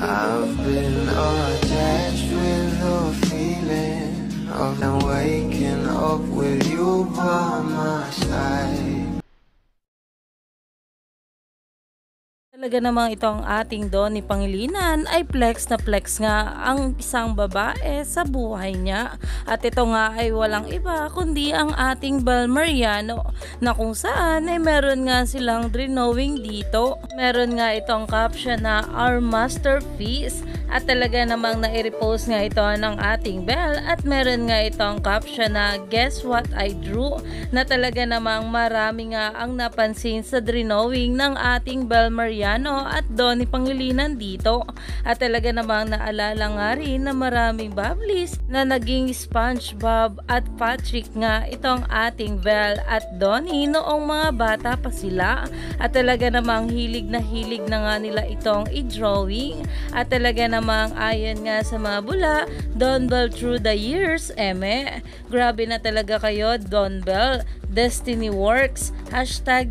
I've been attached with the feeling of now waking up with you by my side. Talaga namang itong ating Donnie Pangilinan ay flex na flex nga ang isang babae sa buhay niya. At ito nga ay walang iba kundi ang ating Bel Mariano, na kung saan ay meron nga silang drawing dito. Meron nga itong caption na "Our Masterpiece", at talaga namang nai-repost nga ito ng ating Bel, at meron nga itong caption na "Guess what I drew", na talaga namang marami nga ang napansin sa drawing ng ating Bel Mariano at Donnie Pangilinan dito. At talaga namang naalala nga rin na maraming Babblies na naging SpongeBob at Patrick nga itong ating Bel at Donnie noong mga bata pa sila. At talaga namang hilig na nga nila itong i-drawing. At talaga namang ayon nga sa mga bula, Don Bel through the years, grabe na talaga kayo Don Bel. Destiny works,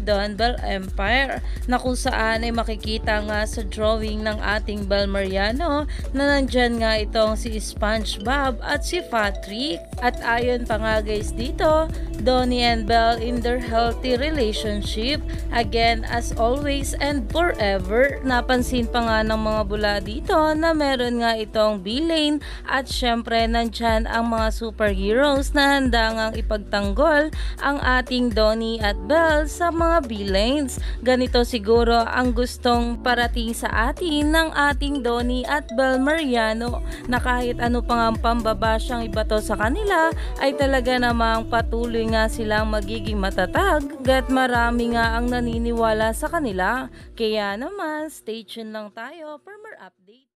#Don Bel Empire, na kung saan ay makikita nga sa drawing ng ating Bel Mariano na nandyan nga itong si SpongeBob at si Patrick. At ayon pa nga guys dito, Donnie and Bel in their healthy relationship, again as always and forever. Napansin pa nga ng mga bula dito na meron nga itong villain, at syempre nandyan ang mga superheroes na handa ngang ipagtanggol ang ating Donnie at Bel sa mga villains. Ganito siguro ang gustong parating sa atin ng ating Donnie at Bel Mariano, na kahit ano pang ang pambabasyang ibato sa kanila ay talaga namang patuloy nga silang magiging matatag, gat marami nga ang naniniwala sa kanila. Kaya naman stay tuned lang tayo for more update.